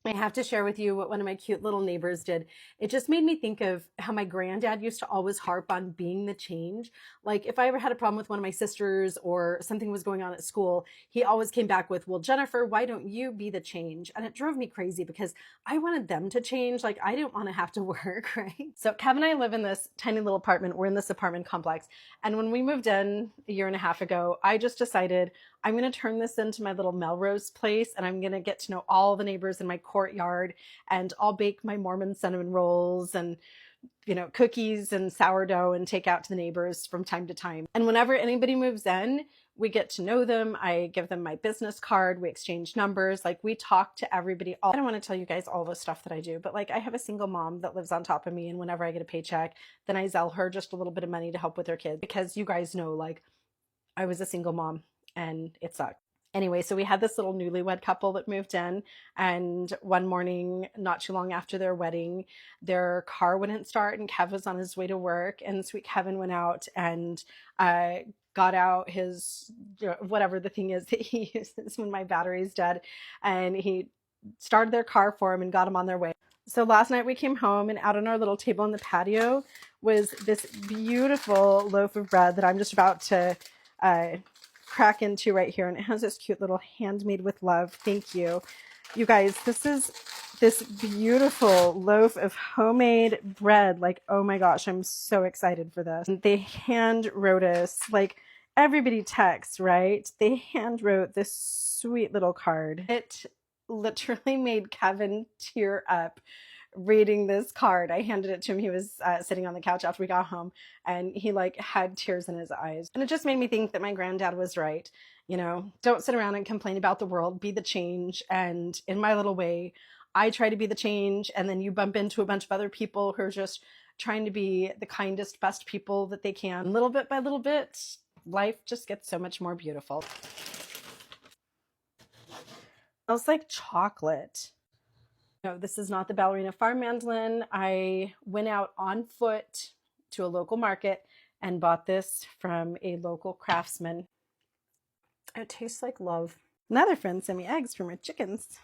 I have to share with you what one of my cute little neighbors did. It just made me think of how my granddad used to always harp on being the change. Like if I ever had a problem with one of my sisters or something was going on at school, he always came back with, "Well, Jennifer, why don't you be the change?" And it drove me crazy because I wanted them to change. Like I didn't want to have to work, right? So Kev and I live in this tiny little apartment. We're in this apartment complex. And when we moved in a year and a half ago, I just decided I'm going to turn this into my little Melrose place, and I'm going to get to know all the neighbors in my courtyard, and I'll bake my Mormon cinnamon rolls and cookies and sourdough and take out to the neighbors from time to time. And whenever anybody moves in, we get to know them. I give them my business card. We exchange numbers. Like we talk to everybody. I don't want to tell you guys all the stuff that I do, but like I have a single mom that lives on top of me. And whenever I get a paycheck, then I Zelle her just a little bit of money to help with her kids, because you guys know, like I was a single mom and it sucked. Anyway, so we had this little newlywed couple that moved in, and one morning, not too long after their wedding, their car wouldn't start, and Kev was on his way to work, and sweet Kevin went out and got out his whatever the thing is that he uses when my battery's dead, and he started their car for him and got him on their way. So last night we came home, and out on our little table in the patio was this beautiful loaf of bread that I'm just about to uh, crack into right here, and it has this cute little handmade with love. Thank you. You guys, this is this beautiful loaf of homemade bread. Like, oh my gosh, I'm so excited for this. They hand wrote us, like everybody texts, right? They hand wrote this sweet little card. It literally made Kevin tear up reading this card. I handed it to him. He was sitting on the couch after we got home, and he like had tears in his eyes. And it just made me think that my granddad was right. Don't sit around and complain about the world, be the change. And in my little way, I try to be the change, and then you bump into a bunch of other people who are just trying to be the kindest, best people that they can. Little bit by little bit, life just gets so much more beautiful. It smells like chocolate. No, this is not the ballerina farm mandolin. I went out on foot to a local market and bought this from a local craftsman. It tastes like love. Another friend sent me eggs for my chickens.